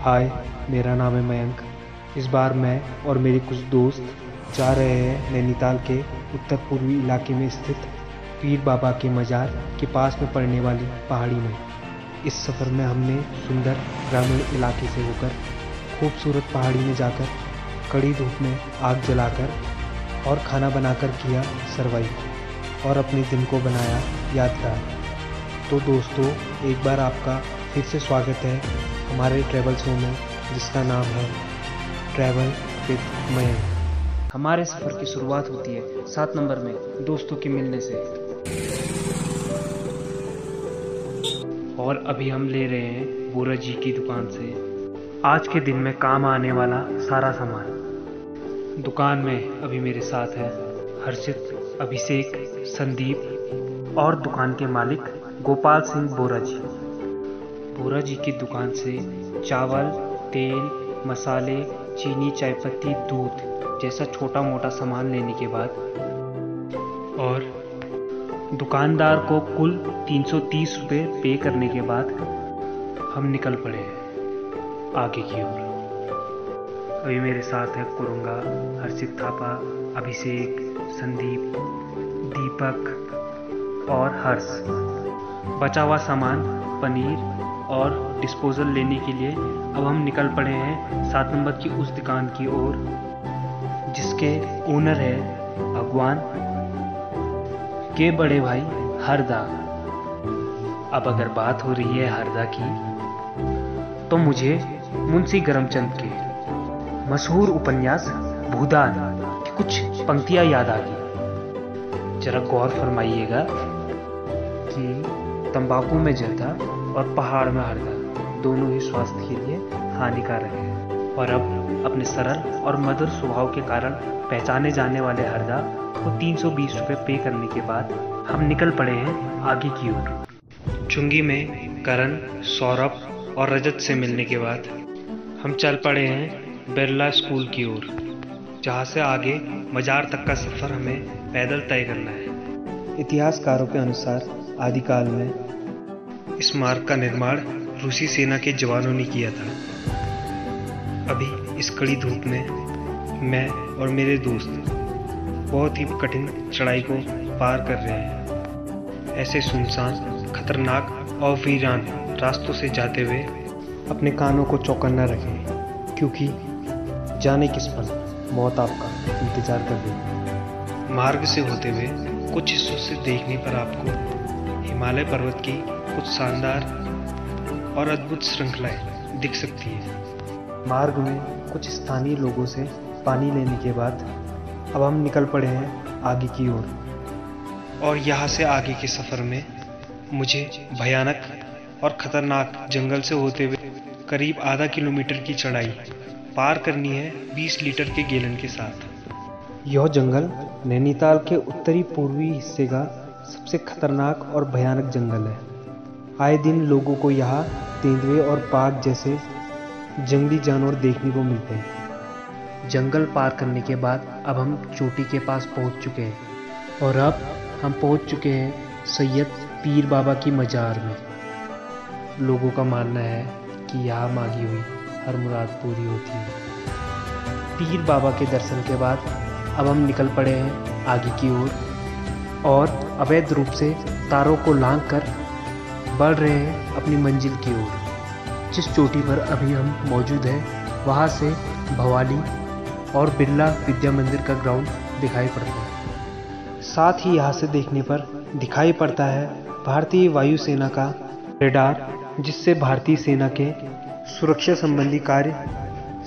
हाय, मेरा नाम है मयंक। इस बार मैं और मेरे कुछ दोस्त जा रहे हैं नैनीताल के उत्तर पूर्वी इलाके में स्थित पीर बाबा के मज़ार के पास में पड़ने वाली पहाड़ी में। इस सफ़र में हमने सुंदर ग्रामीण इलाके से होकर खूबसूरत पहाड़ी में जाकर कड़ी धूप में आग जलाकर और खाना बनाकर किया सर्वाइव और अपने दिन को बनाया यादगार। तो दोस्तों, एक बार आपका फिर से स्वागत है हमारे ट्रैवल शो में, जिसका नाम है ट्रैवल विद मयंक। हमारे सफ़र की शुरुआत होती है 7 नंबर में दोस्तों के मिलने से, और अभी हम ले रहे हैं बोरा जी की दुकान से आज के दिन में काम आने वाला सारा सामान। दुकान में अभी मेरे साथ है हर्षित, अभिषेक, संदीप और दुकान के मालिक गोपाल सिंह बोरा जी। बोरा जी की दुकान से चावल, तेल, मसाले, चीनी, चायपत्ती, दूध जैसा छोटा मोटा सामान लेने के बाद और दुकानदार को कुल 330 रुपये पे करने के बाद हम निकल पड़े हैं आगे की ओर। अभी मेरे साथ है कुरुंगा, हर्षित थापा, अभिषेक, संदीप, दीपक और हर्ष। बचा हुआ सामान, पनीर और डिस्पोजल लेने के लिए अब हम निकल पड़े हैं 7 नंबर की उस दुकान की ओर, जिसके ओनर है भगवान के बड़े भाई हरदा। अब अगर बात हो रही है हरदा की, तो मुझे मुंशी करमचंद के मशहूर उपन्यास भूदान की कुछ पंक्तियां याद आ गई। जरा गौर फरमाइएगा कि तंबाकू में जर्दा और पहाड़ में हरदा दोनों ही स्वास्थ्य के लिए हानिकारक है। और अब अपने सरल और मधुर स्वभाव के कारण पहचाने जाने वाले हरदा को 320 रुपये पे करने के बाद हम निकल पड़े हैं आगे की ओर। चुंगी में करण, सौरभ और रजत से मिलने के बाद हम चल पड़े हैं बिरला स्कूल की ओर, जहाँ से आगे मज़ार तक का सफ़र हमें पैदल तय करना है। इतिहासकारों के अनुसार आदिकाल में इस मार्ग का निर्माण रूसी सेना के जवानों ने किया था। अभी इस कड़ी धूप में मैं और मेरे दोस्त बहुत ही कठिन चढ़ाई को पार कर रहे हैं। ऐसे सुनसान, खतरनाक और वीरान रास्तों से जाते हुए अपने कानों को चौकन्ना रखें, क्योंकि जाने किस पल मौत आपका इंतजार कर रही। मार्ग से होते हुए कुछ हिस्सों से देखने पर आपको हिमालय पर्वत की कुछ शानदार और अद्भुत श्रृंखलाएं दिख सकती है। मार्ग में कुछ स्थानीय लोगों से पानी लेने के बाद अब हम निकल पड़े हैं आगे की ओर। और यहाँ से आगे के सफ़र में मुझे भयानक और ख़तरनाक जंगल से होते हुए करीब आधा किलोमीटर की चढ़ाई पार करनी है 20 लीटर के गैलन के साथ। यह जंगल नैनीताल के उत्तरी पूर्वी हिस्से का सबसे खतरनाक और भयानक जंगल है। आए दिन लोगों को यहाँ तेंदुए और बाघ जैसे जंगली जानवर देखने को मिलते हैं। जंगल पार करने के बाद अब हम चोटी के पास पहुँच चुके हैं, और अब हम पहुँच चुके हैं सैयद पीर बाबा की मज़ार में। लोगों का मानना है कि यहाँ मांगी हुई हर मुराद पूरी होती है। पीर बाबा के दर्शन के बाद अब हम निकल पड़े हैं आगे की ओर, और अवैध रूप से तारों को लांघ कर बढ़ रहे हैं अपनी मंजिल की ओर। जिस चोटी पर अभी हम मौजूद हैं, वहाँ से भवाली और बिरला विद्या मंदिर का ग्राउंड दिखाई पड़ता है। साथ ही यहाँ से देखने पर दिखाई पड़ता है भारतीय वायुसेना का रेडार, जिससे भारतीय सेना के सुरक्षा संबंधी कार्य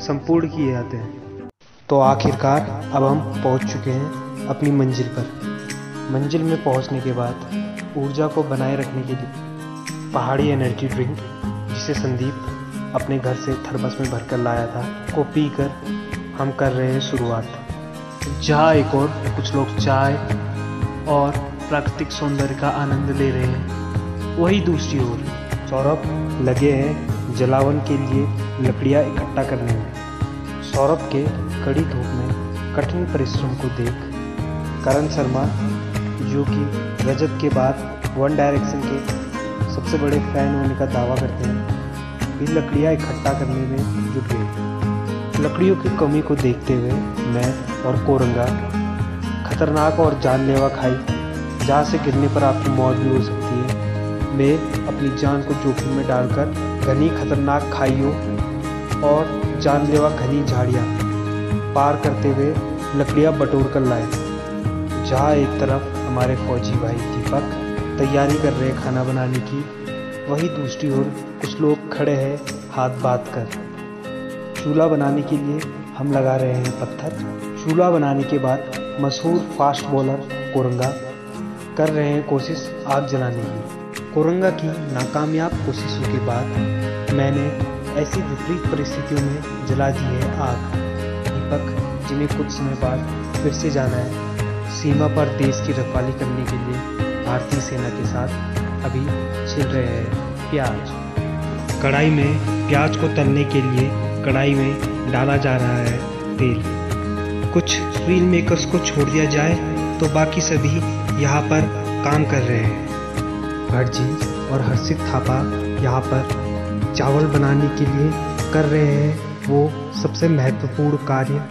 संपूर्ण किए जाते हैं। तो आखिरकार अब हम पहुंच चुके हैं अपनी मंजिल पर। मंजिल में पहुंचने के बाद ऊर्जा को बनाए रखने के लिए पहाड़ी एनर्जी ड्रिंक, जिसे संदीप अपने घर से थर्मस में भरकर लाया था, को पीकर हम कर रहे हैं शुरुआत। जहाँ एक और कुछ लोग चाय और प्राकृतिक सौंदर्य का आनंद ले रहे हैं, वही दूसरी ओर सौरभ लगे हैं जलावन के लिए लकड़ियाँ इकट्ठा करने में। सौरभ के कड़ी धूप में कठिन परिश्रम को देख करण शर्मा, जो कि रजत के बाद वन डायरेक्शन के सबसे बड़े फैन होने का दावा करते हैं, भी लकड़ियाँ इकट्ठा करने में जुट गए। लकड़ियों की कमी को देखते हुए मैं और कोरंगा खतरनाक और जानलेवा खाई जहाँ से गिरने पर आपकी मौत भी हो सकती है, में अपनी जान को जोखिम में डालकर घनी खतरनाक खाइयों और जानलेवा घनी झाड़ियाँ पार करते हुए लकड़ियाँ बटोर कर लाए। जहाँ एक तरफ हमारे फौजी भाई दीपक तैयारी कर रहे खाना बनाने की, वहीं दूसरी ओर कुछ लोग खड़े हैं हाथ बांध कर। चूल्हा बनाने के लिए हम लगा रहे हैं पत्थर। चूल्हा बनाने के बाद मशहूर फास्ट बॉलर कोरंगा कर रहे हैं कोशिश आग जलाने की। कोरंगा की नाकामयाब कोशिशों के बाद मैंने ऐसी विपरीत परिस्थितियों में जला दी है आग। दीपक, जिन्हें कुछ समय बाद फिर से जाना है सीमा पर देश की रखवाली करने के लिए भारतीय सेना के साथ, अभी छिल रहे हैं प्याज। कढ़ाई में प्याज को तलने के लिए कढ़ाई में डाला जा रहा है तेल। कुछ रील मेकर्स को छोड़ दिया जाए तो बाकी सभी यहाँ पर काम कर रहे हैं। भट्ट जी और हर्षित थापा यहाँ पर चावल बनाने के लिए कर रहे हैं वो सबसे महत्वपूर्ण कार्य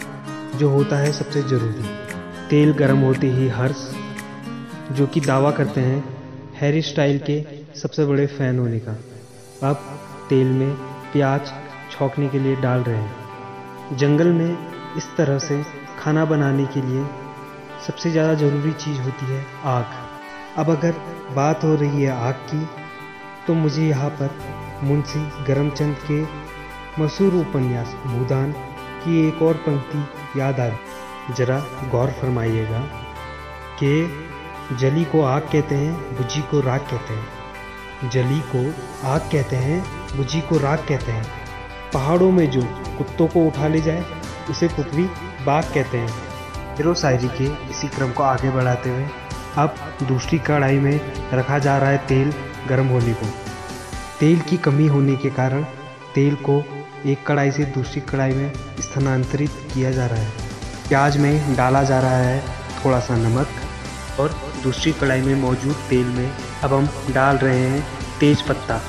जो होता है सबसे ज़रूरी। तेल गर्म होते ही हर्ष, जो कि दावा करते हैं हैरी स्टाइल के सबसे बड़े फ़ैन होने का, अब तेल में प्याज छौंकने के लिए डाल रहे हैं। जंगल में इस तरह से खाना बनाने के लिए सबसे ज़्यादा ज़रूरी चीज़ होती है आग। अब अगर बात हो रही है आग की, तो मुझे यहाँ पर मुंशी करमचंद के मशहूर उपन्यास भूदान की एक और पंक्ति याद आ रही। जरा गौर फरमाइएगा कि जली को आग कहते हैं, बुझी को राख कहते हैं। जली को आग कहते हैं, बुझी को राख कहते हैं। पहाड़ों में जो कुत्तों को उठा ले जाए उसे कुकरी बाघ कहते हैं। शेरो शायरी के इसी क्रम को आगे बढ़ाते हुए अब दूसरी कढ़ाई में रखा जा रहा है तेल गर्म होने को। तेल की कमी होने के कारण तेल को एक कढ़ाई से दूसरी कढ़ाई में स्थानांतरित किया जा रहा है। प्याज में डाला जा रहा है थोड़ा सा नमक और दूसरी कढ़ाई में मौजूद तेल में अब हम डाल रहे हैं तेज पत्ता,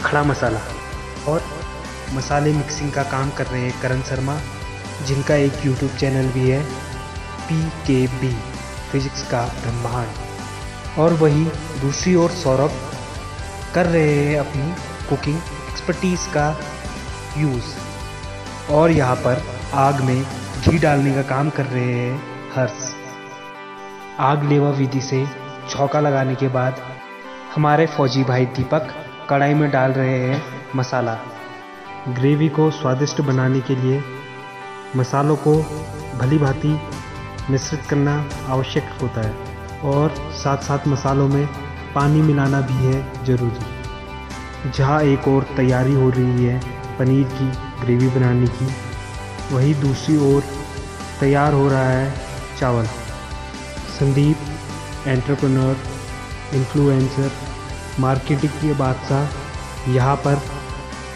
खड़ा मसाला। और मसाले मिक्सिंग का काम कर रहे हैं करण शर्मा, जिनका एक यूट्यूब चैनल भी है PKB फिजिक्स का ब्रह्मांड। और वही दूसरी ओर सौरभ कर रहे हैं अपनी कुकिंग एक्सपर्टीज़ का यूज़। और यहाँ पर आग में घी डालने का काम कर रहे हैं हर्ष। आग लेवा विधि से छौंका लगाने के बाद हमारे फौजी भाई दीपक कढ़ाई में डाल रहे हैं मसाला। ग्रेवी को स्वादिष्ट बनाने के लिए मसालों को भली भांति मिश्रित करना आवश्यक होता है और साथ साथ मसालों में पानी मिलाना भी है ज़रूरी। जहाँ एक और तैयारी हो रही है पनीर की ग्रेवी बनाने की, वहीं दूसरी ओर तैयार हो रहा है चावल। संदीप एंटरप्रेन्योर, इन्फ्लुएंसर, मार्केटिंग के बादशाह यहाँ पर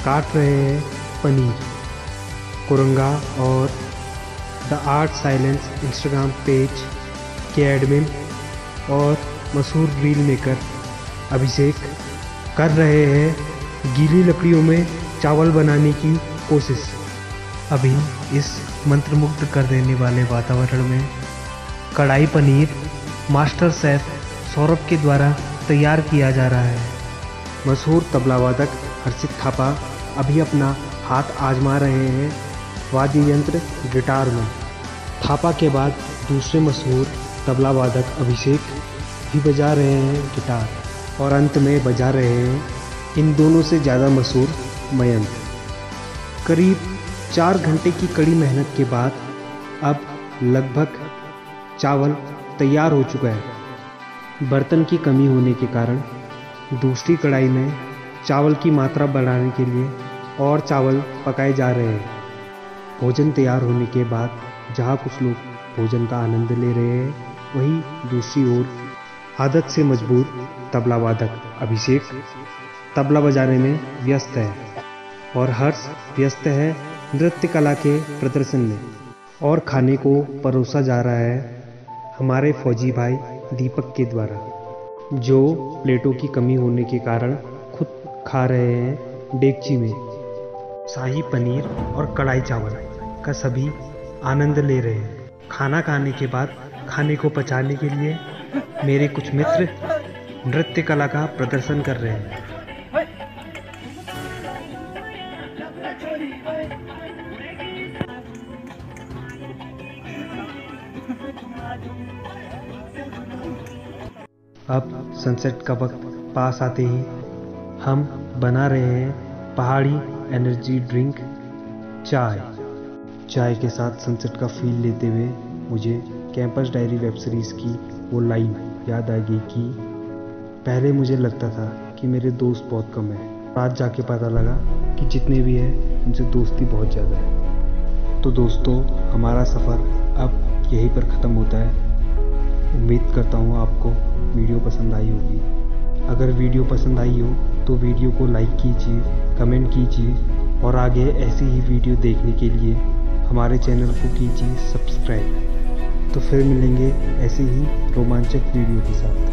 काट रहे हैं पनीर। कोरंगा और the art silence Instagram page के एडमिन और मशहूर रील मेकर अभिषेक कर रहे हैं गीली लकड़ियों में चावल बनाने की कोशिश। अभी इस मंत्रमुग्ध कर देने वाले वातावरण में कढ़ाई पनीर मास्टर शेफ सौरभ के द्वारा तैयार किया जा रहा है। मशहूर तबला वादक हर्षित थापा अभी अपना हाथ आजमा रहे हैं वाद्य यंत्र गिटार में। थापा के बाद दूसरे मशहूर तबला वादक अभिषेक भी बजा रहे हैं गिटार, और अंत में बजा रहे हैं इन दोनों से ज़्यादा मशहूर मयंक। करीब 4 घंटे की कड़ी मेहनत के बाद अब लगभग चावल तैयार हो चुका है। बर्तन की कमी होने के कारण दूसरी कढ़ाई में चावल की मात्रा बढ़ाने के लिए और चावल पकाए जा रहे हैं। भोजन तैयार होने के बाद जहाँ कुछ लोग भोजन का आनंद ले रहे हैं, वहीं दूसरी ओर आदत से मजबूर तबला वादक अभिषेक तबला बजाने में व्यस्त है और हर्ष व्यस्त है नृत्य कला के प्रदर्शन में। और खाने को परोसा जा रहा है हमारे फौजी भाई दीपक के द्वारा, जो प्लेटों की कमी होने के कारण खुद खा रहे हैं डेगची में शाही पनीर और कढ़ाई चावल का सभी आनंद ले रहे हैं। खाना खाने के बाद खाने को पचाने के लिए मेरे कुछ मित्र नृत्य कला का प्रदर्शन कर रहे हैं। अब सनसेट का वक्त पास आते ही हम बना रहे हैं पहाड़ी एनर्जी ड्रिंक चाय के साथ सनसेट का फील लेते हुए मुझे कैंपस डायरी वेब सीरीज़ की वो लाइन याद आ गई कि पहले मुझे लगता था कि मेरे दोस्त बहुत कम हैं, आज जाके पता लगा कि जितने भी हैं उनसे दोस्ती बहुत ज़्यादा है। तो दोस्तों, हमारा सफ़र अब यहीं पर ख़त्म होता है। उम्मीद करता हूँ आपको वीडियो पसंद आई होगी। अगर वीडियो पसंद आई हो तो वीडियो को लाइक कीजिए, कमेंट कीजिए और आगे ऐसी ही वीडियो देखने के लिए हमारे चैनल को कीजिए सब्सक्राइब। तो फिर मिलेंगे ऐसे ही रोमांचक वीडियो के साथ।